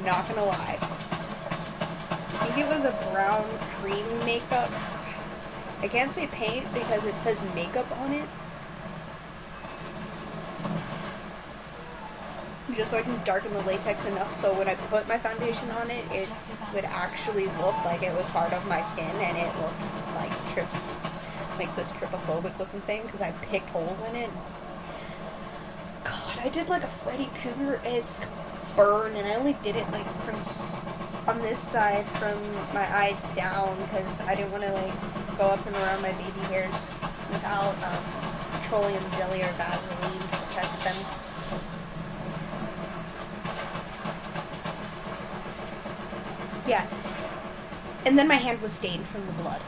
Not gonna lie. I think it was a brown cream makeup. I can't say paint because it says makeup on it. Just so I can darken the latex enough so when I put my foundation on it, it would actually look like it was part of my skin and it looked like this trypophobic looking thing because I picked holes in it. God, I did like a Freddy Krueger-esque burn and I only did it like from on this side from my eye down because I didn't want to like go up and around my baby hairs without petroleum jelly or Vaseline to protect them. Yeah. And then my hand was stained from the blood.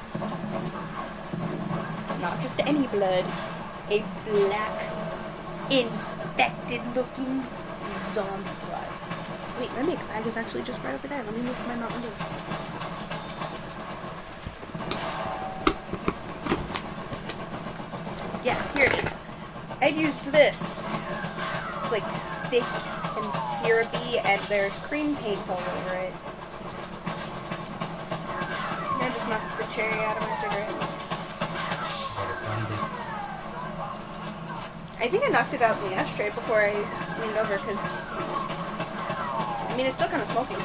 Not just any blood. A black, infected-looking zombie blood. Wait, my makeup bag is actually just right over there. Let me move my Mountain Dew. Yeah, here it is. I used this. It's like thick and syrupy, and there's cream paint all over it. I just knocked the cherry out of my cigarette. I think I knocked it out in the ashtray before I leaned over, because, I mean, it's still kind of smoky.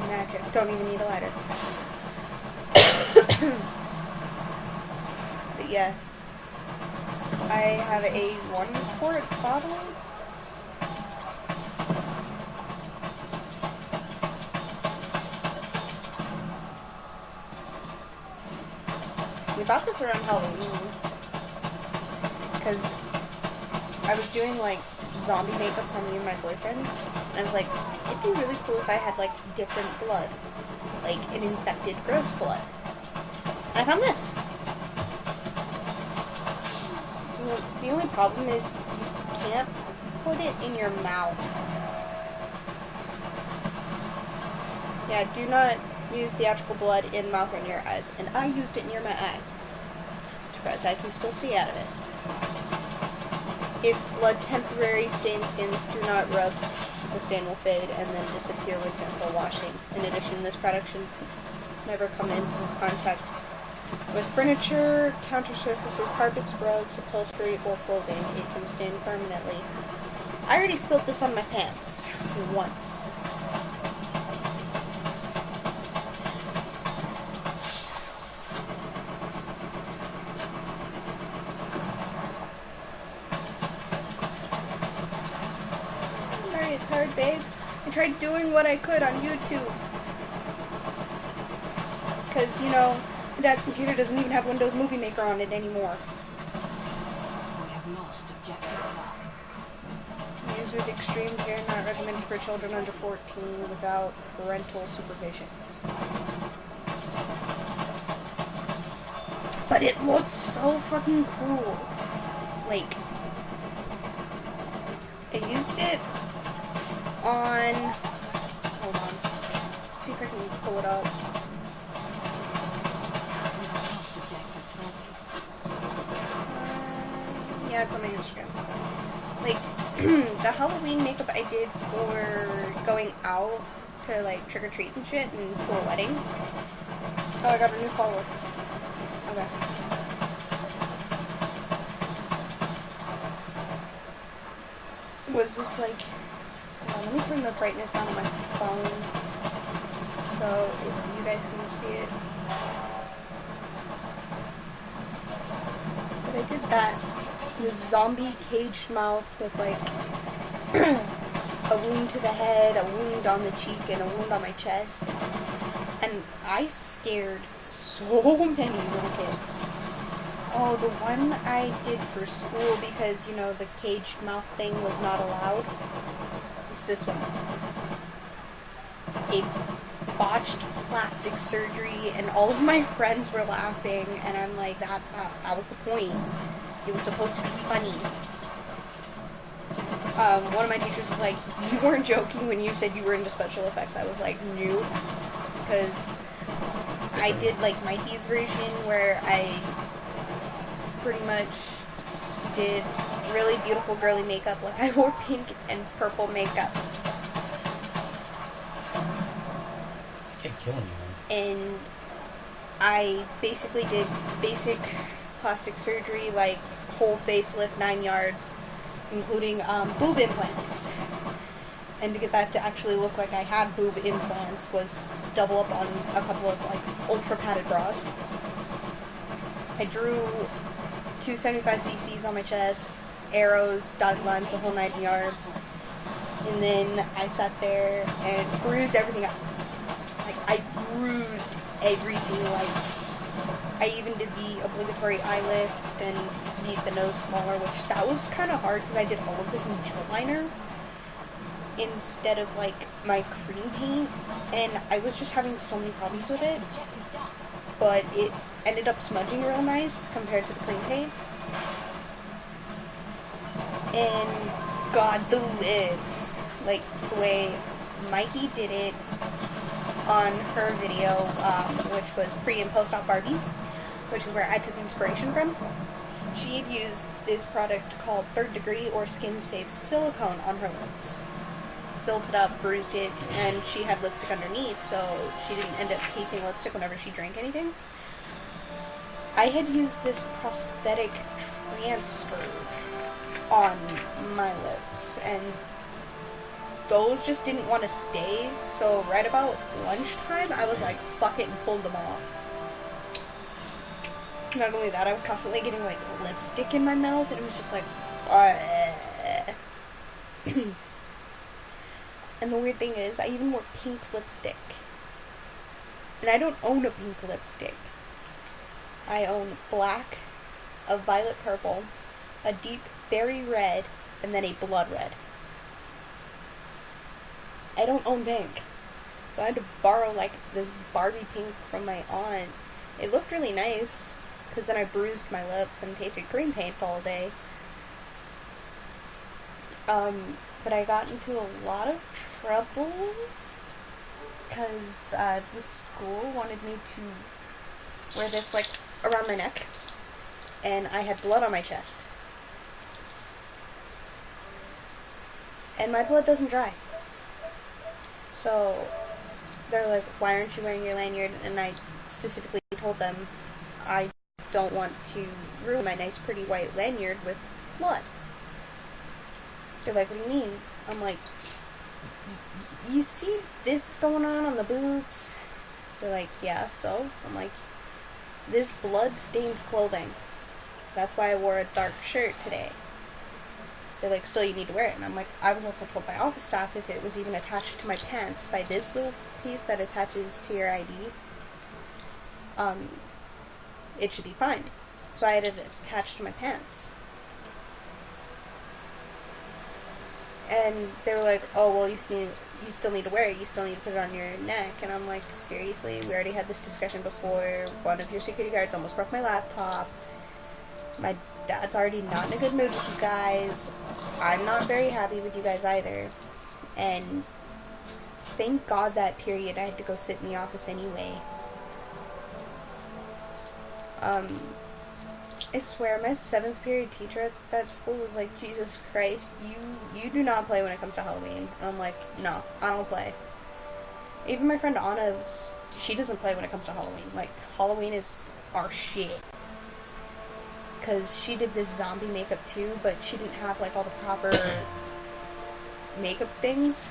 Magic. Don't even need a lighter. But yeah. I have a 1-quart bottle. We bought this around Halloween because I was doing like zombie makeups on me and my boyfriend, and I was like, it'd be really cool if I had like different blood, like an infected gross blood. And I found this. The only problem is you can't put it in your mouth. Yeah, do not use the actual blood in mouth or near eyes. And I used it near my eye. Surprised I can still see out of it. If blood temporary stained skins do not rub, the stain will fade and then disappear with gentle washing. In addition, this product should never come into contact with furniture, counter surfaces, carpets, rugs, upholstery, or clothing. It can stain permanently. I already spilled this on my pants once. Sorry, it's hard, babe. I tried doing what I could on YouTube. Because, you know, my dad's computer doesn't even have Windows Movie Maker on it anymore. We have lost objective Duff. Used with extreme care, not recommended for children under 14 without parental supervision. But it looks so fucking cool. Like, I used it on... Hold on. Let's see if I can pull it up. Yeah, it's on my Instagram. Like, the Halloween makeup I did for going out to, like, trick-or-treat and shit and to a wedding. Oh, I got a new follower. Okay. Was this, like... let me turn the brightness down on my phone so you guys can see it. But I did that. This zombie caged mouth with like a wound to the head, a wound on the cheek, and a wound on my chest. And I scared so many little kids. Oh, the one I did for school because, you know, the caged mouth thing was not allowed is this one. A botched plastic surgery, and all of my friends were laughing, and I'm like, that was the point. It was supposed to be funny. One of my teachers was like, you weren't joking when you said you were into special effects. I was like, no. Because I did like Mikey's version where I pretty much did really beautiful girly makeup. Like I wore pink and purple makeup. You're killing you, man. And I basically did basic plastic surgery, like whole facelift, 9 yards, including boob implants. And to get that to actually look like I had boob implants was double up on a couple of like ultra padded bras. I drew 275cc's on my chest, arrows, dotted lines, the whole 9 yards. And then I sat there and bruised everything up. Like I bruised everything. Like I even did the obligatory eye lift and made the nose smaller, which that was kind of hard because I did all of this in gel liner instead of like my cream paint, and I was just having so many problems with it. But it ended up smudging real nice compared to the cream paint. And God, the lips, like the way Mikey did it on her video, which was pre and post-op Barbie, which is where I took inspiration from. She had used this product called Third Degree or Skin Safe Silicone on her lips. Built it up, bruised it, and she had lipstick underneath, so she didn't end up tasting lipstick whenever she drank anything. I had used this prosthetic transfer on my lips, and those just didn't want to stay, so right about lunchtime, I was like, fuck it, and pulled them off. Not only that, I was constantly getting, like, lipstick in my mouth, and it was just like, And the weird thing is, I even wore pink lipstick. And I don't own a pink lipstick. I own black, a violet purple, a deep berry red, and then a blood red. I don't own pink. So I had to borrow, like, this Barbie pink from my aunt. It looked really nice, because then I bruised my lips and tasted cream paint all day. But I got into a lot of trouble because the school wanted me to wear this like around my neck, and I had blood on my chest. and my blood doesn't dry. So they're like, why aren't you wearing your lanyard? And I specifically told them I don't want to ruin my nice pretty white lanyard with blood. They're like, what do you mean? I'm like, you see this going on the boobs? They're like, yeah, so? I'm like, this blood stains clothing. That's why I wore a dark shirt today. They're like, still, you need to wear it. And I'm like, I was also told by office staff if it was even attached to my pants by this little piece that attaches to your ID, it should be fine. So I had it attached to my pants. And they were like, oh, well, you still need to wear it. You still need to put it on your neck. And I'm like, seriously? We already had this discussion before. One of your security guards almost broke my laptop. My dad's already not in a good mood with you guys. I'm not very happy with you guys either. And thank God that period I had to go sit in the office anyway. I swear, my 7th period teacher at that school was like, Jesus Christ, you do not play when it comes to Halloween. And I'm like, no, I don't play. Even my friend Anna, she doesn't play when it comes to Halloween. Like, Halloween is our shit. Because she did this zombie makeup too, but she didn't have, like, all the proper makeup things.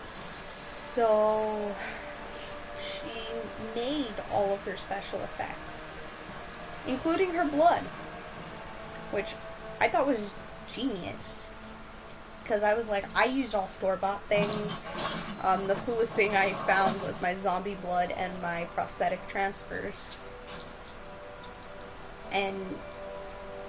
So she made all of her special effects, including her blood, which I thought was genius, because I was like, I used all store-bought things. The coolest thing I found was my zombie blood and my prosthetic transfers. And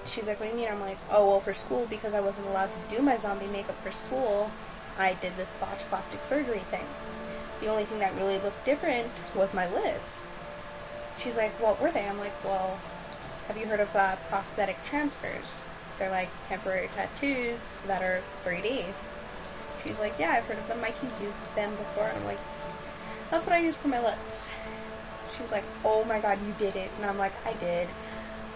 she's like, what do you mean? I'm like, oh, well, for school, because I wasn't allowed to do my zombie makeup for school, I did this botched plastic surgery thing. The only thing that really looked different was my lips. She's like, what were they? I'm like, well, have you heard of prosthetic transfers? They're like temporary tattoos that are 3D. She's like, yeah, I've heard of them. Mikey's used them before. And I'm like, that's what I use for my lips. She's like, oh my god, you did it. And I'm like, I did.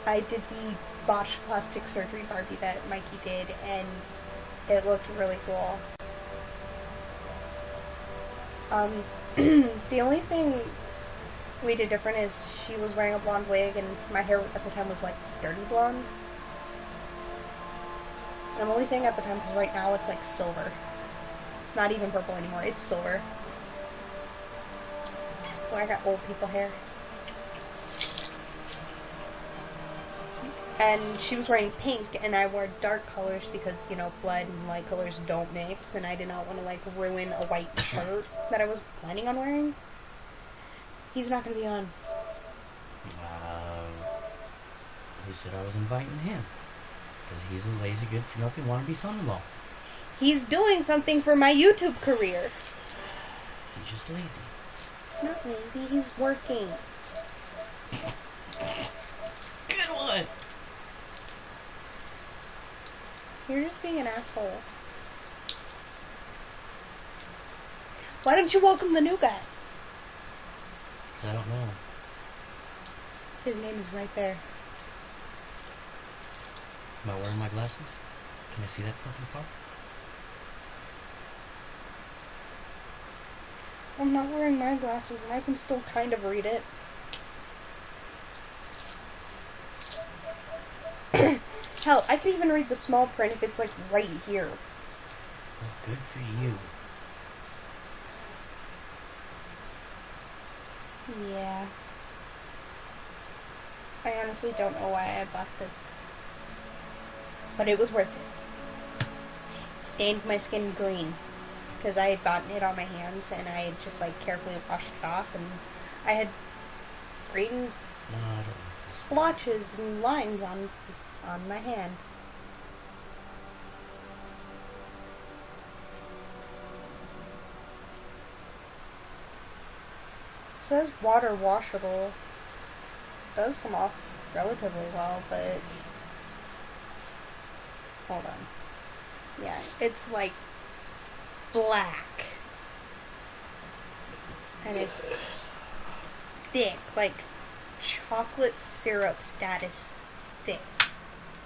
I did the botched plastic surgery Barbie that Mikey did, and it looked really cool. The only thing we did different is she was wearing a blonde wig, and my hair at the time was like dirty blonde. And I'm only saying at the time because right now it's like silver. It's not even purple anymore, it's silver. So I got old people hair. And she was wearing pink, and I wore dark colors because, you know, blood and light colors don't mix, and I did not want to, like, ruin a white shirt that I was planning on wearing. He's not going to be on. Who said I was inviting him? Because he's a lazy, good-for-nothing wannabe son-in-law. He's doing something for my YouTube career. He's just lazy. It's not lazy, he's working. Good one! You're just being an asshole. Why don't you welcome the new guy? Because I don't know. His name is right there. Am I wearing my glasses? Can I see that fucking far? I'm not wearing my glasses, and I can still kind of read it. Hell, I can even read the small print if it's, like, right here. Well, good for you. Yeah. I honestly don't know why I bought this. But it was worth it. It stained my skin green. Because I had gotten it on my hands, and I had just, like, carefully washed it off, and I had green splotches and lines on my hand. It says water washable. It does come off relatively well, but hold on. Yeah, it's like black. And it's thick, like chocolate syrup status thick.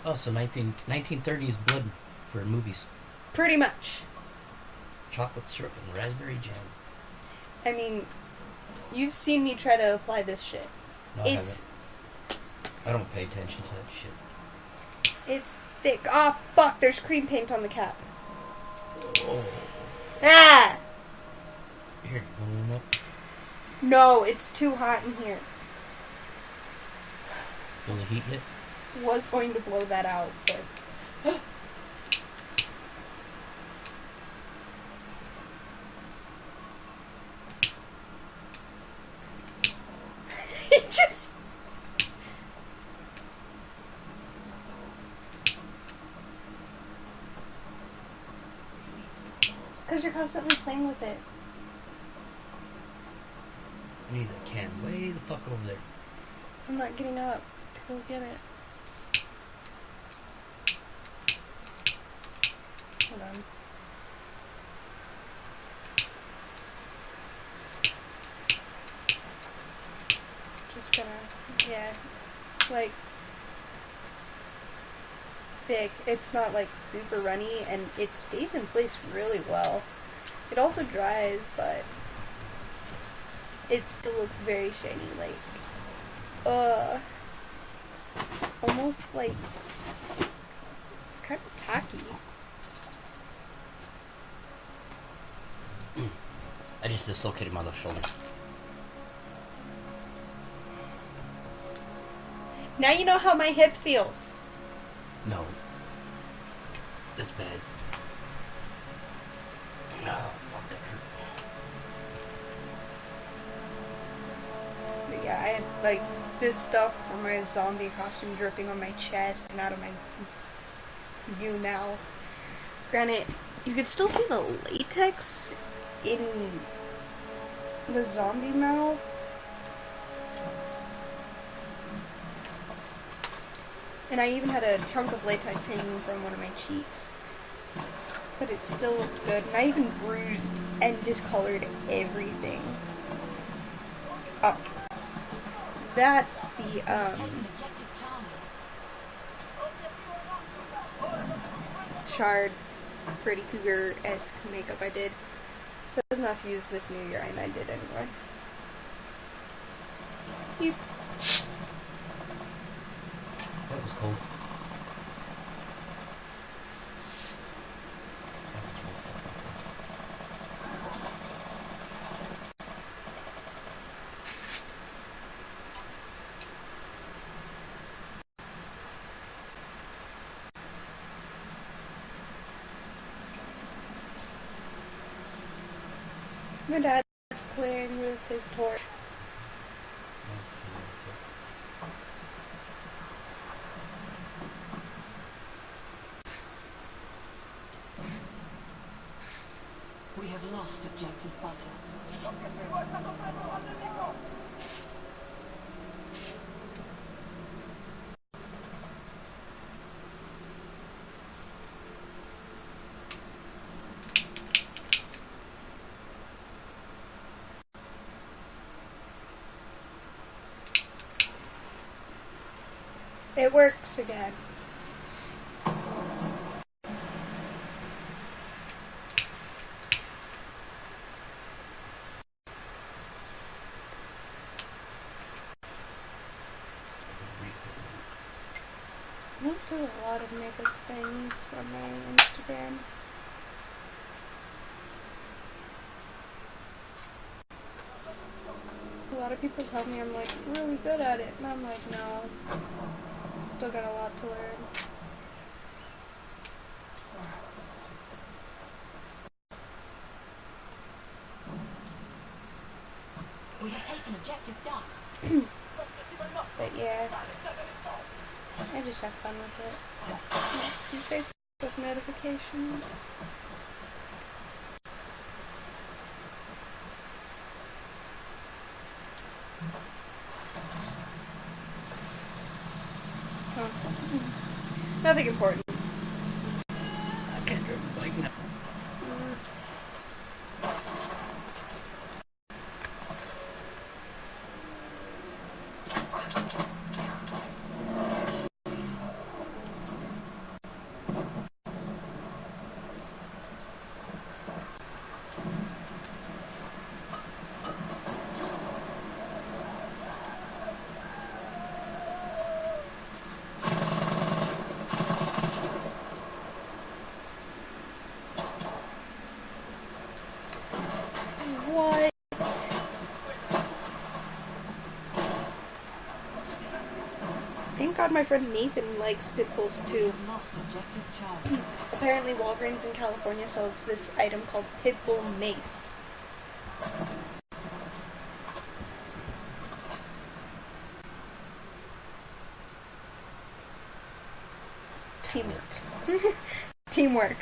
Oh, so 1930s blood for movies. Pretty much. Chocolate syrup and raspberry jam. I mean, you've seen me try to apply this shit. No, I haven't. I don't pay attention to that shit. It's thick. Ah, fuck, there's cream paint on the cap. Oh. Ah! Here, warm up. No, it's too hot in here. Feel the heat yet? Was going to blow that out, but... It just... Because you're constantly playing with it. I need that can way the fuck over there. I'm not getting up to go get it. Hold on. Just gonna, yeah, like, thick. It's not like super runny, and it stays in place really well. It also dries, but it still looks very shiny. Like, it's almost like it's kind of tacky. I just dislocated my left shoulder. Now you know how my hip feels. No. That's bad. No, fuck that hurt. But yeah, I had like this stuff from my zombie costume dripping on my chest and out of my YouNow. Granted, you could still see the latex in the zombie mouth. And I even had a chunk of latex hanging from one of my cheeks. But it still looked good. And I even bruised and discolored everything. Oh. That's the, Shard Freddy Krueger-esque makeup I did. It says not to use this New Year, and I did anyway. Oops. That was cold. My dad's playing with his torch. We have lost objective butter. It works again. I don't do a lot of makeup things on my Instagram. A lot of people tell me I'm like really good at it, and I'm like, no, still got a lot to learn. We have taken objective Duff. But yeah, I just have fun with it. Let's use Facebook notifications. Huh. Nothing important. I can't drive a bike now. What? Thank God my friend Nathan likes pit bulls too. Lost objective Charlie. Apparently Walgreens in California sells this item called pit bull mace. Teamwork. Teamwork.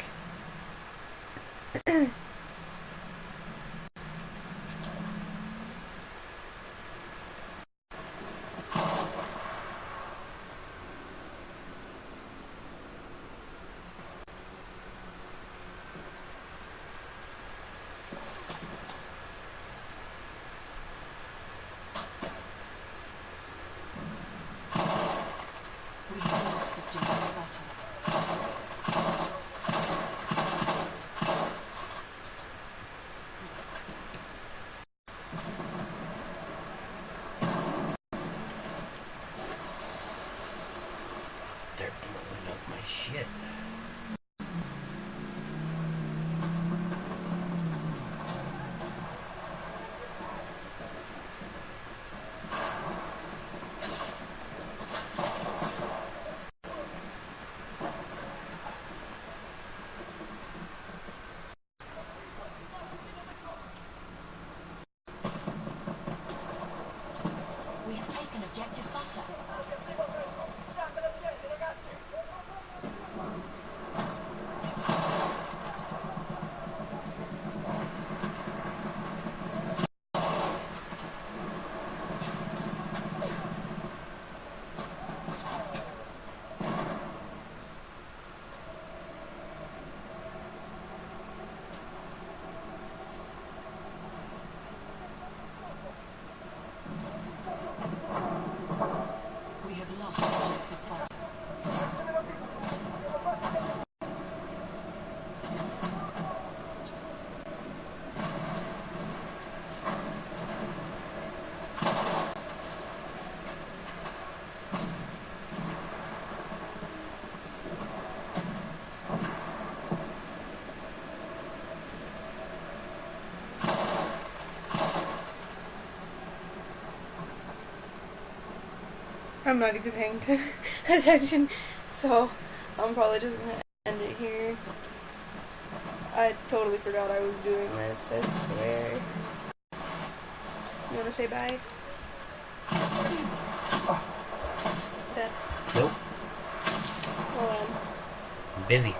We have lost objective butter. They're blowing up my shit. We have taken objective butter. We have lost objective butter. I'm not even paying attention, so I'm probably just gonna end it here. I totally forgot I was doing this, I swear. You wanna say bye? Dad. Nope. Hold on. I'm busy.